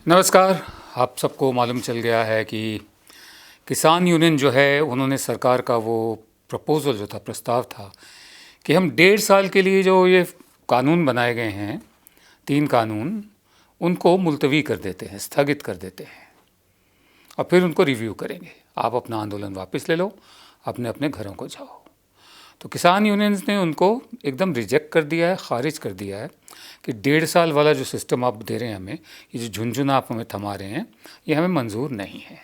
नमस्कार। आप सबको मालूम चल गया है कि किसान यूनियन जो है उन्होंने सरकार का वो प्रपोज़ल जो था, प्रस्ताव था कि हम 1.5 साल के लिए जो ये कानून बनाए गए हैं, 3 कानून, उनको मुलतवी कर देते हैं, स्थगित कर देते हैं और फिर उनको रिव्यू करेंगे। आप अपना आंदोलन वापस ले लो, अपने अपने घरों को जाओ। तो किसान यूनियंस ने उनको एकदम रिजेक्ट कर दिया है, ख़ारिज कर दिया है कि 1.5 साल वाला जो सिस्टम आप दे रहे हैं हमें, ये जो झुंझुना आप हमें थमा रहे हैं, ये हमें मंजूर नहीं है।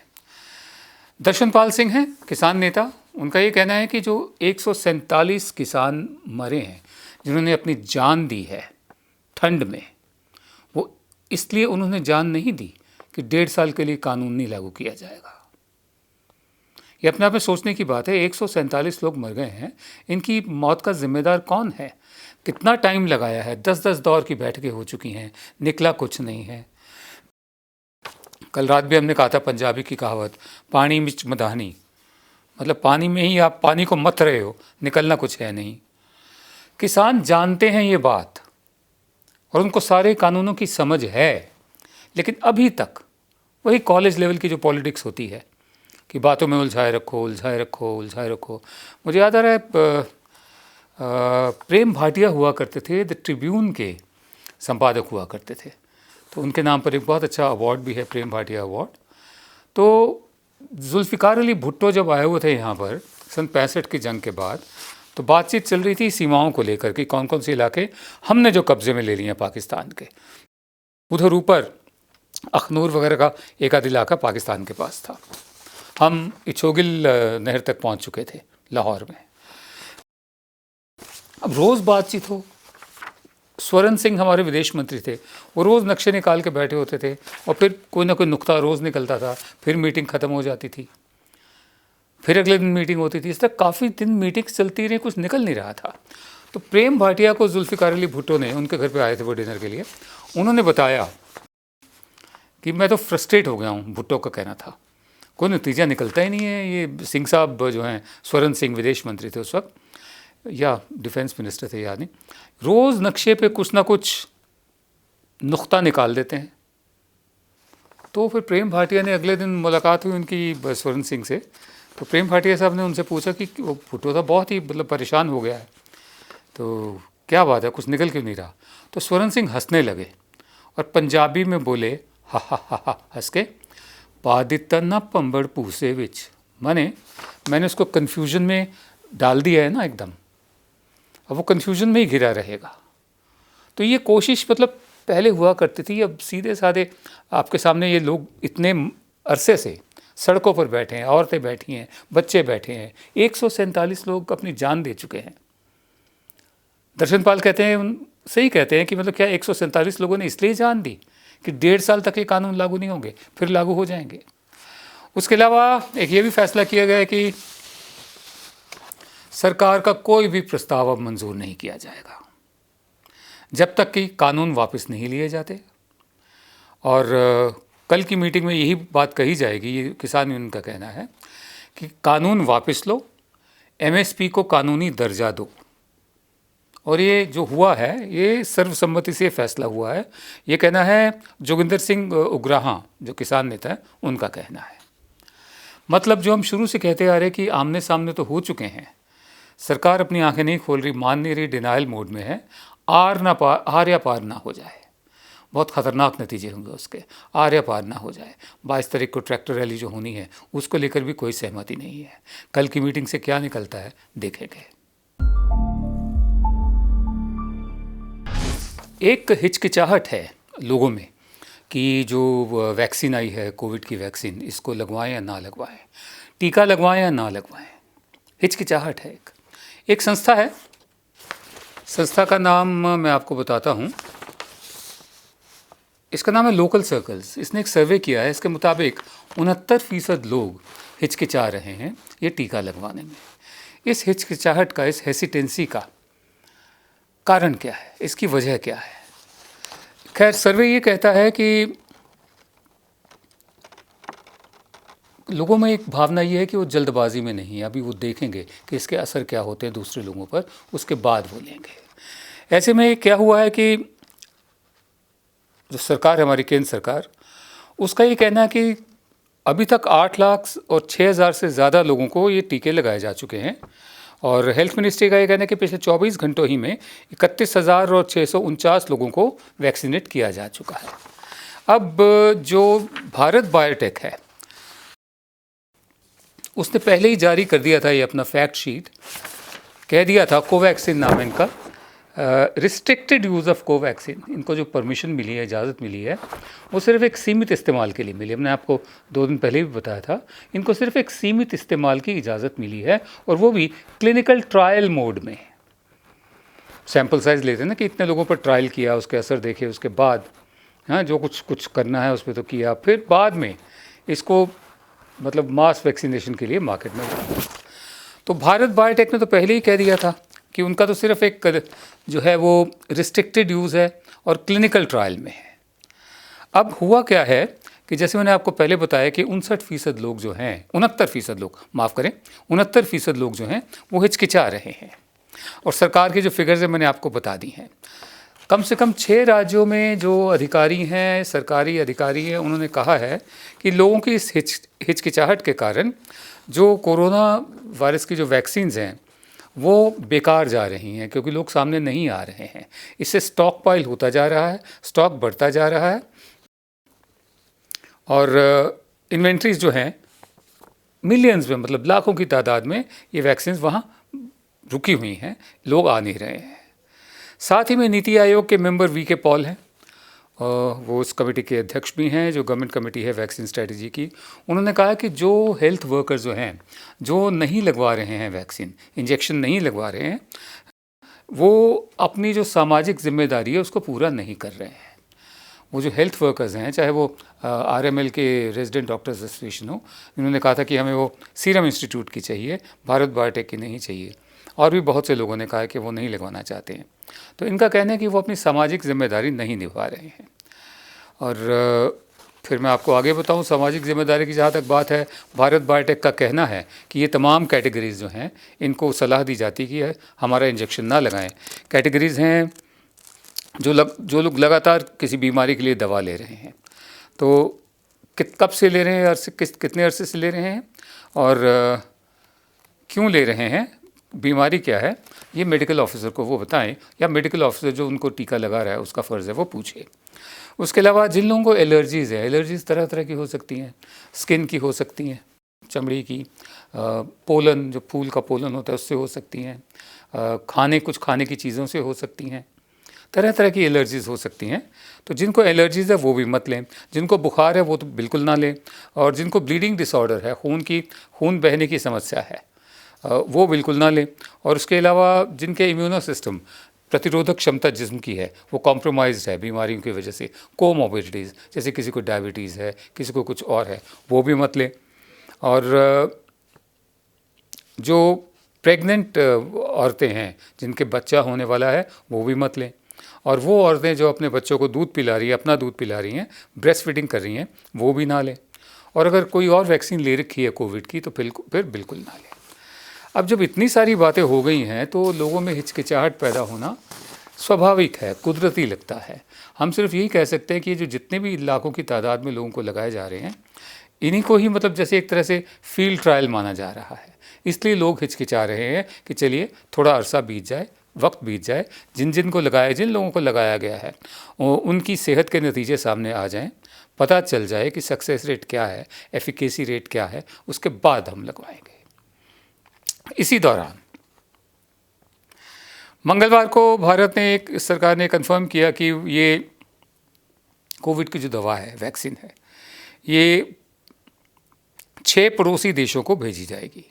दर्शनपाल सिंह हैं किसान नेता, उनका ये कहना है कि जो 147 किसान मरे हैं जिन्होंने अपनी जान दी है ठंड में, वो इसलिए उन्होंने जान नहीं दी कि 1.5 साल के लिए कानून नहीं लागू किया जाएगा। ये अपने आप में सोचने की बात है। 147 लोग मर गए हैं, इनकी मौत का जिम्मेदार कौन है? कितना टाइम लगाया है? 10-10 दौर की बैठकें हो चुकी हैं, निकला कुछ नहीं है। कल रात भी हमने कहा था पंजाबी की कहावत, पानी मिच मदानी, मतलब पानी में ही आप पानी को मत रहे हो, निकलना कुछ है नहीं। किसान जानते हैं ये बात और उनको सारे कानूनों की समझ है, लेकिन अभी तक वही कॉलेज लेवल की जो पॉलिटिक्स होती है कि बातों में उलझाए रखो, उलझाए रखो, उलझाए रखो। मुझे याद आ रहा है प्रेम भाटिया हुआ करते थे, द ट्रिब्यून के संपादक हुआ करते थे, तो उनके नाम पर एक बहुत अच्छा अवार्ड भी है, प्रेम भाटिया अवार्ड। तो जुल्फ़िकार अली भुट्टो जब आए हुए थे यहाँ पर सन 65 की जंग के बाद, तो बातचीत चल रही थी सीमाओं को लेकर कि कौन कौन से इलाके हमने जो कब्ज़े में ले लिए हैं पाकिस्तान के। उधर ऊपर अखनूर वगैरह का एक आध इलाका पाकिस्तान के पास था। हम इछोगिल नहर तक पहुंच चुके थे लाहौर में। अब रोज़ बातचीत हो, स्वरण सिंह हमारे विदेश मंत्री थे, वो रोज़ नक्शे निकाल के बैठे होते थे और फिर कोई ना कोई नुक्ता रोज़ निकलता था, फिर मीटिंग ख़त्म हो जाती थी, फिर अगले दिन मीटिंग होती थी। इस तरह काफ़ी दिन मीटिंग चलती रही, कुछ निकल नहीं रहा था। तो प्रेम भाटिया को जुल्फ़िकार अली भुट्टो ने, उनके घर पे आए थे वो डिनर के लिए, उन्होंने बताया कि मैं तो फ्रस्ट्रेट हो गया हूँ। भुट्टो का कहना था कोई नतीजा निकलता ही नहीं है। ये सिंह साहब जो हैं, स्वरण सिंह विदेश मंत्री थे उस वक्त, या डिफेंस मिनिस्टर थे, याद नहीं, रोज़ नक्शे पे कुछ ना कुछ नुक्ता निकाल देते हैं। तो फिर प्रेम भाटिया ने, अगले दिन मुलाकात हुई उनकी स्वरण सिंह से, तो प्रेम भाटिया साहब ने उनसे पूछा कि वो भुट्टो था बहुत ही मतलब परेशान हो गया है, तो क्या बात है, कुछ निकल क्यों नहीं रहा? तो स्वरण सिंह हंसने लगे और पंजाबी में बोले, हा हा हा हा, हंस के, पा दिता ना पंबड़ पूसे विच, मैंने उसको कन्फ्यूजन में डाल दिया है ना एकदम, अब वो कन्फ्यूजन में ही घिरा रहेगा। तो ये कोशिश मतलब पहले हुआ करती थी, अब सीधे साधे आपके सामने ये लोग इतने अरसे से सड़कों पर बैठे हैं, औरतें बैठी हैं, बच्चे बैठे हैं, 147 लोग अपनी जान दे चुके हैं। दर्शनपाल कहते हैं, सही कहते हैं कि मतलब क्या 147 लोगों ने इसलिए जान दी कि 1.5 साल तक ये कानून लागू नहीं होंगे, फिर लागू हो जाएंगे। उसके अलावा एक ये भी फैसला किया गया है कि सरकार का कोई भी प्रस्ताव अब मंजूर नहीं किया जाएगा जब तक कि कानून वापस नहीं लिए जाते। और कल की मीटिंग में यही बात कही जाएगी, ये किसान यूनियन का कहना है कि कानून वापस लो, एमएसपी को कानूनी दर्जा दो। और ये जो हुआ है ये सर्वसम्मति से फैसला हुआ है, ये कहना है जोगिंदर सिंह उग्राहां जो किसान नेता है, उनका कहना है। मतलब जो हम शुरू से कहते आ रहे कि आमने सामने तो हो चुके हैं, सरकार अपनी आंखें नहीं खोल रही, मान नहीं रही, डिनाइल मोड में है। आर या पार ना हो जाए, बहुत ख़तरनाक नतीजे होंगे उसके। आर या पार ना हो जाए। 22 तारीख को ट्रैक्टर रैली जो होनी है उसको लेकर भी कोई सहमति नहीं है। कल की मीटिंग से क्या निकलता है देखेंगे। एक हिचकिचाहट है लोगों में कि जो वैक्सीन आई है, कोविड की वैक्सीन, इसको लगवाएं या ना लगवाएं, टीका लगवाएं या ना लगवाएं, हिचकिचाहट है। एक संस्था है, संस्था का नाम मैं आपको बताता हूँ, इसका नाम है लोकल सर्कल्स। इसने एक सर्वे किया है, इसके मुताबिक 69% लोग हिचकिचा रहे हैं ये टीका लगवाने में। इस हिचकिचाहट का, इस हेसिटेंसी का कारण क्या है, इसकी वजह क्या है? खैर, सर्वे ये कहता है कि लोगों में एक भावना ये है कि वो जल्दबाजी में नहीं है, अभी वो देखेंगे कि इसके असर क्या होते हैं दूसरे लोगों पर, उसके बाद वो लेंगे। ऐसे में क्या हुआ है कि जो सरकार है हमारी, केंद्र सरकार, उसका ये कहना है कि अभी तक 8 लाख और 6,000 से ज़्यादा लोगों को ये टीके लगाए जा चुके हैं। और हेल्थ मिनिस्ट्री का ये कहना है कि पिछले 24 घंटों ही में 31,649 लोगों को वैक्सीनेट किया जा चुका है। अब जो भारत बायोटेक है, उसने पहले ही जारी कर दिया था ये अपना फैक्ट शीट, कह दिया था कोवैक्सीन नाम है इनका, रिस्ट्रिक्टेड यूज़ ऑफ कोवैक्सीन, इनको जो परमिशन मिली है, इजाज़त मिली है, वो सिर्फ एक सीमित इस्तेमाल के लिए मिली है। मैंने आपको 2 दिन पहले भी बताया था, इनको सिर्फ एक सीमित इस्तेमाल की इजाज़त मिली है, और वो भी क्लिनिकल ट्रायल मोड में। सैम्पल साइज़ लेते हैं ना कि इतने लोगों पर ट्रायल किया, उसके असर देखे, उसके बाद हाँ जो कुछ करना है उस पर तो किया, फिर बाद में इसको मतलब मास वैक्सीनेशन के लिए मार्केट में डाला। तो भारत बायोटेक ने तो पहले ही कह दिया था कि उनका तो सिर्फ एक जो है वो रिस्ट्रिक्टेड यूज़ है और क्लिनिकल ट्रायल में है। अब हुआ क्या है कि जैसे मैंने आपको पहले बताया कि 59% लोग जो हैं, 69% लोग, माफ़ करें, 69% लोग जो हैं वो हिचकिचा रहे हैं। और सरकार की जो फिगर्स है मैंने आपको बता दी हैं। कम से कम 6 राज्यों में जो अधिकारी हैं, सरकारी अधिकारी हैं, उन्होंने कहा है कि लोगों की इस हिचकिचाहट के कारण जो कोरोना वायरस की जो वैक्सीन्स हैं वो बेकार जा रही हैं, क्योंकि लोग सामने नहीं आ रहे हैं। इससे स्टॉक पाइल होता जा रहा है, स्टॉक बढ़ता जा रहा है, और इन्वेंट्रीज जो हैं मिलियंस में, मतलब लाखों की तादाद में ये वैक्सीन्स वहाँ रुकी हुई हैं, लोग आ नहीं रहे हैं। साथ ही में नीति आयोग के मेंबर वी के पॉल हैं, वो उस कमेटी के अध्यक्ष भी हैं जो गवर्नमेंट कमेटी है वैक्सीन स्ट्रेटजी की। उन्होंने कहा कि जो हेल्थ वर्कर्स जो हैं, जो नहीं लगवा रहे हैं वैक्सीन, इंजेक्शन नहीं लगवा रहे हैं, वो अपनी जो सामाजिक जिम्मेदारी है उसको पूरा नहीं कर रहे हैं। वो जो हेल्थ वर्कर्स हैं, चाहे वो RML के रेजिडेंट डॉक्टर्स एसोसिएशन हो, इन्होंने कहा था कि हमें वो सीरम इंस्टीट्यूट की चाहिए, भारत बायोटेक की नहीं चाहिए। और भी बहुत से लोगों ने कहा कि वो नहीं लगवाना चाहते हैं। तो इनका कहना है कि वो अपनी सामाजिक जिम्मेदारी नहीं निभा रहे हैं। और फिर मैं आपको आगे बताऊं, सामाजिक जिम्मेदारी की जहाँ तक बात है, भारत बायोटेक का कहना है कि ये तमाम कैटेगरीज़ जो हैं इनको सलाह दी जाती कि है हमारा इंजेक्शन ना लगाएं। कैटेगरीज़ हैं जो लोग लगातार किसी बीमारी के लिए दवा ले रहे हैं, तो कब से ले रहे हैं, कितने अरसे से ले रहे हैं, और क्यों ले रहे हैं, बीमारी क्या है, ये मेडिकल ऑफिसर को वो बताएं, या मेडिकल ऑफिसर जो उनको टीका लगा रहा है उसका फ़र्ज़ है वो पूछे। उसके अलावा जिन लोगों को एलर्जीज़ है, एलर्जीज़ तरह तरह की हो सकती हैं, स्किन की हो सकती हैं, चमड़ी की, पोलन, जो फूल का पोलन होता है उससे हो सकती हैं, कुछ खाने की चीज़ों से हो सकती हैं, तरह तरह की एलर्जीज़ हो सकती हैं। तो जिनको एलर्जीज़ है वो भी मत लें, जिनको बुखार है वो तो बिल्कुल ना लें, और जिनको ब्लीडिंग डिसऑर्डर है, खून बहने की समस्या है, वो बिल्कुल ना लें। और उसके अलावा जिनके इम्यूनो सिस्टम, प्रतिरोधक क्षमता जिस्म की है, वो कॉम्प्रोमाइज़ है बीमारियों की वजह से, कोमॉर्बिडिटीज़, जैसे किसी को डायबिटीज़ है, किसी को कुछ और है, वो भी मत लें। और जो प्रेग्नेंट औरतें हैं जिनके बच्चा होने वाला है वो भी मत लें। और वो औरतें जो अपने बच्चों को दूध पिला रही हैं, अपना दूध पिला रही हैं, ब्रेस्ट फीडिंग कर रही हैं, वो भी ना लें। और अगर कोई और वैक्सीन ले रखी है कोविड की तो फिर बिल्कुल ना लें। अब जब इतनी सारी बातें हो गई हैं तो लोगों में हिचकिचाहट पैदा होना स्वाभाविक है, कुदरती लगता है। हम सिर्फ यही कह सकते हैं कि जो जितने भी लाखों की तादाद में लोगों को लगाए जा रहे हैं, इन्हीं को ही मतलब जैसे एक तरह से फील्ड ट्रायल माना जा रहा है। इसलिए लोग हिचकिचा रहे हैं कि चलिए थोड़ा अरसा बीत जाए, वक्त बीत जाए, जिन लोगों को लगाया गया है उनकी सेहत के नतीजे सामने आ जाएं, पता चल जाए कि सक्सेस रेट क्या है, एफिकेसी रेट क्या है, उसके बाद हम लगवाएंगे। इसी दौरान मंगलवार को सरकार ने कंफर्म किया कि ये कोविड की जो दवा है, वैक्सीन है, ये 6 पड़ोसी देशों को भेजी जाएगी।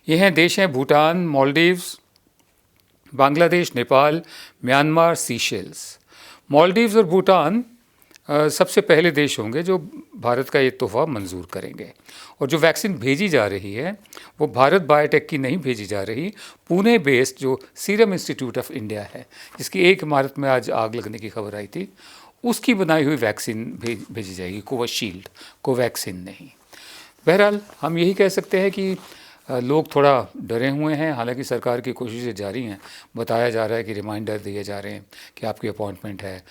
ये हैं देश हैं भूटान, मालदीव्स, बांग्लादेश, नेपाल, म्यांमार, सीशेल्स। मालदीव्स और भूटान सबसे पहले देश होंगे जो भारत का ये तोहफ़ा मंजूर करेंगे। और जो वैक्सीन भेजी जा रही है वो भारत बायोटेक की नहीं भेजी जा रही, पुणे बेस्ड जो सीरम इंस्टीट्यूट ऑफ इंडिया है, जिसकी एक इमारत में आज आग लगने की खबर आई थी, उसकी बनाई हुई वैक्सीन भेजी जाएगी, कोविशील्ड, कोवैक्सीन नहीं। बहरहाल हम यही कह सकते हैं कि लोग थोड़ा डरे हुए हैं, हालांकि सरकार की कोशिशें जारी हैं। बताया जा रहा है कि रिमाइंडर दिए जा रहे हैं कि आपकी अपॉइंटमेंट है,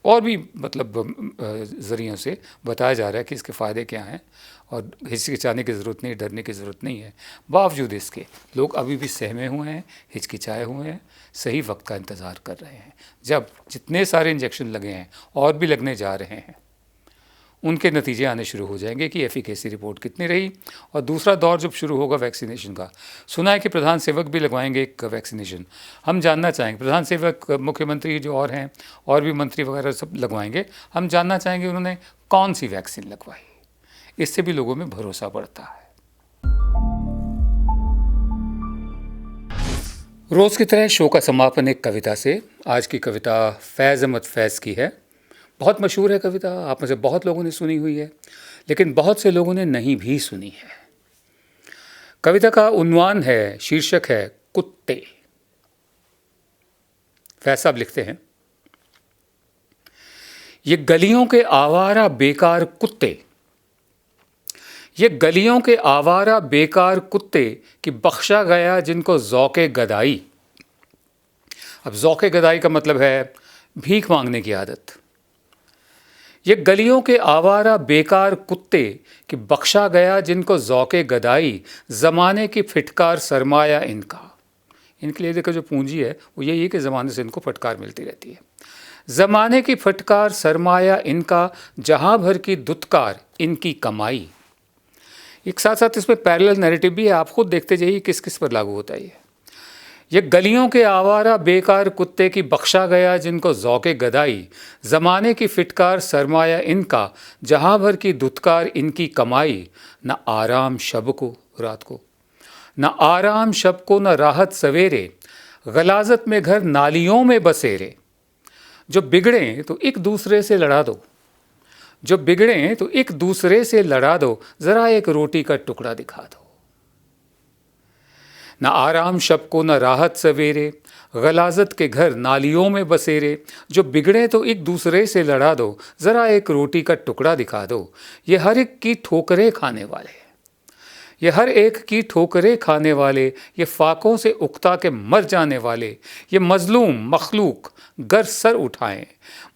और भी मतलब ज़रियों से बताया जा रहा है कि इसके फ़ायदे क्या हैं, और हिचकिचाने की ज़रूरत नहीं, डरने की ज़रूरत नहीं है। बावजूद इसके लोग अभी भी सहमे हुए हैं, हिचकिचाए हुए हैं, सही वक्त का इंतज़ार कर रहे हैं, जब जितने सारे इंजेक्शन लगे हैं और भी लगने जा रहे हैं, उनके नतीजे आने शुरू हो जाएंगे कि एफिकेसी रिपोर्ट कितनी रही। और दूसरा दौर जब शुरू होगा वैक्सीनेशन का, सुना है कि प्रधान सेवक भी लगवाएंगे एक वैक्सीनेशन। हम जानना चाहेंगे, प्रधान सेवक, मुख्यमंत्री जो और हैं, और भी मंत्री वगैरह सब लगवाएंगे, हम जानना चाहेंगे उन्होंने कौन सी वैक्सीन लगवाई। इससे भी लोगों में भरोसा बढ़ता है। रोज़ की तरह शो का समापन एक कविता से। आज की कविता फैज़ अहमद फैज़ की है। बहुत मशहूर है कविता, आप में से बहुत लोगों ने सुनी हुई है, लेकिन बहुत से लोगों ने नहीं भी सुनी है। कविता का उन्वान है, शीर्षक है कुत्ते। फैज़ साहब लिखते हैं, ये गलियों के आवारा बेकार कुत्ते, ये गलियों के आवारा बेकार कुत्ते कि बख्शा गया जिनको ज़ौक़े गदाई। अब ज़ौक़े गदाई का मतलब है भीख मांगने की आदत। ये गलियों के आवारा बेकार कुत्ते कि बख्शा गया जिनको ज़ौक़े गदाई, ज़माने की फिटकार सरमाया इनका। इनके लिए देखो जो पूंजी है वो यही है कि ज़माने से इनको फटकार मिलती रहती है। ज़माने की फटकार सरमाया इनका, जहाँ भर की दुत्कार इनकी कमाई। एक साथ साथ इसमें पैरेलल नैरेटिव भी है, आप खुद देखते जाइए किस किस पर लागू होता है ये गलियों के आवारा बेकार कुत्ते की बख्शा गया जिनको ज़ौक़े गदाई, ज़माने की फिटकार सरमाया इनका, जहाँ भर की दुत्कार इनकी कमाई। न आराम शब को, रात को, न आराम शब को, न राहत सवेरे, गलाजत में घर नालियों में बसेरे। जो बिगड़े तो एक दूसरे से लड़ा दो, जो बिगड़े तो एक दूसरे से लड़ा दो, ज़रा एक रोटी का टुकड़ा दिखा दो। न आराम शब को, न राहत सवेरे, गलाजत के घर नालियों में बसेरे। जो बिगड़े तो एक दूसरे से लड़ा दो, ज़रा एक रोटी का टुकड़ा दिखा दो। ये हर एक की ठोकरें खाने वाले, ये हर एक की ठोकरें खाने वाले, ये फाकों से उकता के मर जाने वाले। ये मजलूम मखलूक गर सर उठाएं।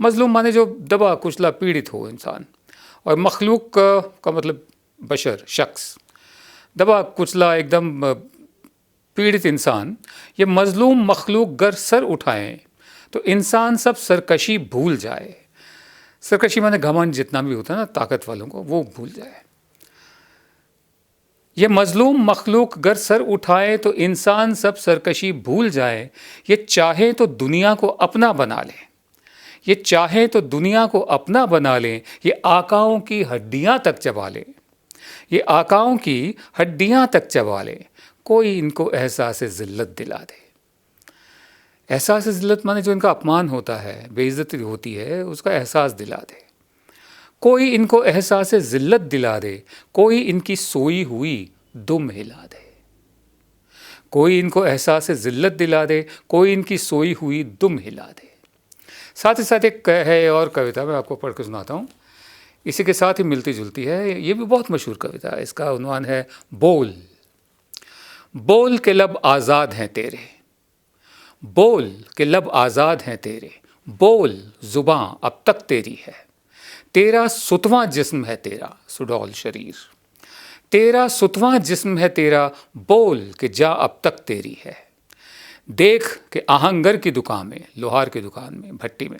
मजलूम माने जो दबा कुचला पीड़ित हो इंसान, और मखलूक का मतलब बशर, शख्स, दबा कुचला एकदम पीड़ित इंसान। ये मजलूम मखलूक गर सर उठाएं तो इंसान सब सरकशी भूल जाए। सरकशी माने घमंड जितना भी होता है ना ताकत वालों को, वो भूल जाए। ये मजलूम मखलूक गर सर उठाए तो इंसान सब सरकशी भूल जाए। ये चाहे तो दुनिया को अपना बना ले, ये चाहे तो दुनिया को अपना बना ले। ये आकाओं की हड्डियां तक चबा ले, ये आकाओं की हड्डियां तक चबा ले। कोई इनको एहसास ज़िल्लत दिला दे। एहसास ज़िल्लत माने जो इनका अपमान होता है, बेइज्जती होती है, उसका एहसास दिला दे। कोई इनको एहसास ज़िल्लत दिला दे, कोई इनकी सोई हुई दुम हिला दे। कोई इनको एहसास ज़िल्लत दिला दे, कोई इनकी सोई हुई दुम हिला दे। साथ ही साथ एक है और कविता मैं आपको पढ़ कर सुनाता हूँ, इसी के साथ ही मिलती जुलती है। ये भी बहुत मशहूर कविता है, इसका उन्वान है बोल। बोल के लब आज़ाद हैं तेरे, बोल के लब आज़ाद हैं तेरे, बोल ज़ुबां अब तक तेरी है। तेरा सुतवां जिस्म है तेरा सुडौल शरीर, तेरा सुतवां जिस्म है तेरा, बोल के जा अब तक तेरी है। देख के आहंगर की दुकान में, लोहार की दुकान में, भट्टी में,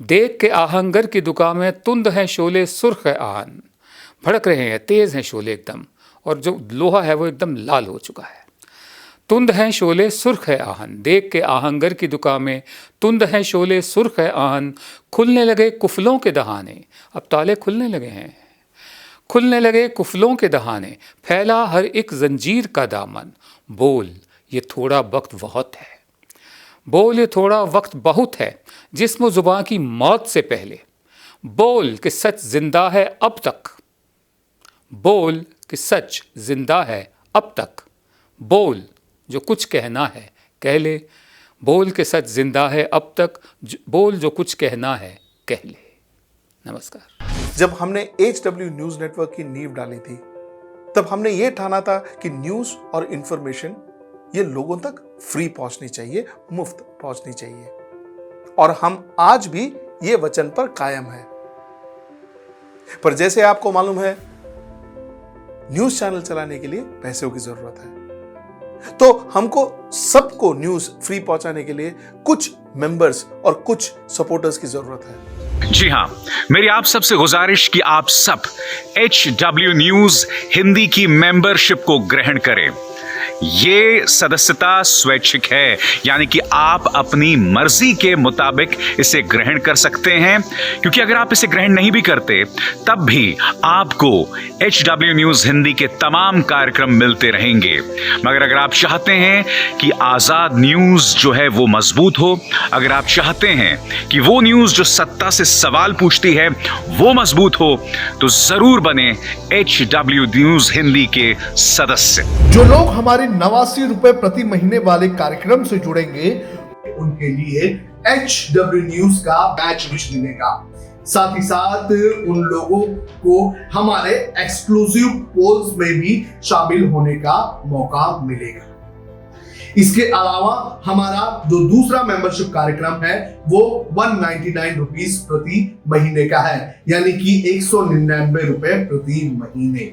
देख के आहंगर की दुकान में, तुंद हैं शोले सुर्ख है आहन। भड़क रहे हैं, तेज़ हैं शोले एकदम, और जो लोहा है वो एकदम लाल हो चुका है। तुंद हैं शोले सुर्ख है आहन, देख के आहंगर की दुकान में, तुंद हैं शोले सुर्ख है आहन। खुलने लगे कुफलों के दहाने, अब ताले खुलने लगे हैं, खुलने लगे कुफलों के दहाने। फैला हर एक जंजीर का दामन, बोल ये थोड़ा वक्त बहुत है, बोल ये थोड़ा वक्त बहुत है, जिस्म ज़ुबां की मौत से पहले। बोल कि सच जिंदा है अब तक, बोल कि सच जिंदा है अब तक। बोल जो कुछ कहना है कह ले, बोल के सच जिंदा है अब तक, बोल जो कुछ कहना है कह ले। नमस्कार। जब हमने HW न्यूज़ नेटवर्क की नींव डाली थी, तब हमने ये ठाना था कि न्यूज़ और इंफॉर्मेशन ये लोगों तक फ्री पहुंचनी चाहिए, मुफ्त पहुंचनी चाहिए। और हम आज भी ये वचन पर कायम है। पर जैसे आपको मालूम है, न्यूज़ चैनल चलाने के लिए पैसों की जरूरत है। तो हमको सबको न्यूज़ फ्री पहुंचाने के लिए कुछ मेंबर्स और कुछ सपोर्टर्स की जरूरत है। जी हां, मेरी आप सबसे गुजारिश कि आप सब HW न्यूज हिंदी की मेंबरशिप को ग्रहण करें। ये सदस्यता स्वैच्छिक है, यानी कि आप अपनी मर्जी के मुताबिक इसे ग्रहण कर सकते हैं, क्योंकि अगर आप इसे ग्रहण नहीं भी करते तब भी आपको HW न्यूज हिंदी के तमाम कार्यक्रम मिलते रहेंगे। मगर अगर आप चाहते हैं कि आजाद न्यूज जो है वो मजबूत हो, अगर आप चाहते हैं कि वो न्यूज जो सत्ता से सवाल पूछती है वो मजबूत हो, तो जरूर बने HW न्यूज हिंदी के सदस्य। जो लोग हमारे 89 रुपए प्रति महीने वाले कार्यक्रम से जुड़ेंगे उनके लिए HW न्यूज का बैच विश मिलेगा। साथ ही साथ उन लोगों को हमारे एक्सक्लूसिव पोल्स में भी शामिल होने का मौका मिलेगा। इसके अलावा हमारा जो दूसरा मेंबरशिप कार्यक्रम है वो 199 रुपीस प्रति महीने का है, यानी कि 199 रुपए प्रति महीने।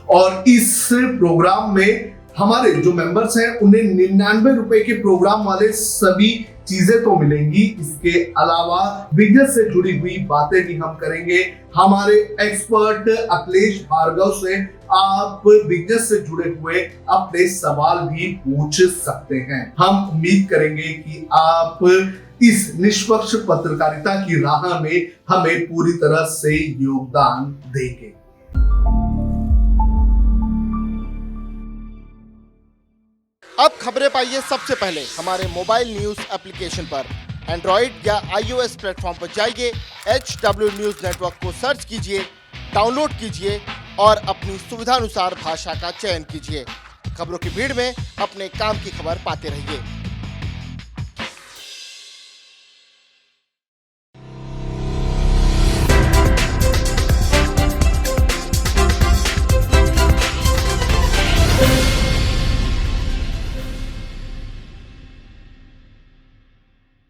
और इस प्रोग्राम में हमारे जो मेंबर्स हैं उन्हें 99 रुपए के प्रोग्राम वाले सभी चीजें तो मिलेंगी। इसके अलावा बिजनेस से जुड़ी हुई बातें भी हम करेंगे। हमारे एक्सपर्ट अखिलेश भार्गव से आप बिजनेस से जुड़े हुए अपने सवाल भी पूछ सकते हैं। हम उम्मीद करेंगे कि आप इस निष्पक्ष पत्रकारिता की राह में हमें पूरी तरह से योगदान देंगे। अब खबरें पाइए सबसे पहले हमारे मोबाइल न्यूज एप्लीकेशन पर। एंड्रॉइड या iOS प्लेटफॉर्म पर जाइए, HW न्यूज नेटवर्क को सर्च कीजिए, डाउनलोड कीजिए और अपनी सुविधानुसार भाषा का चयन कीजिए। खबरों की भीड़ में अपने काम की खबर पाते रहिए।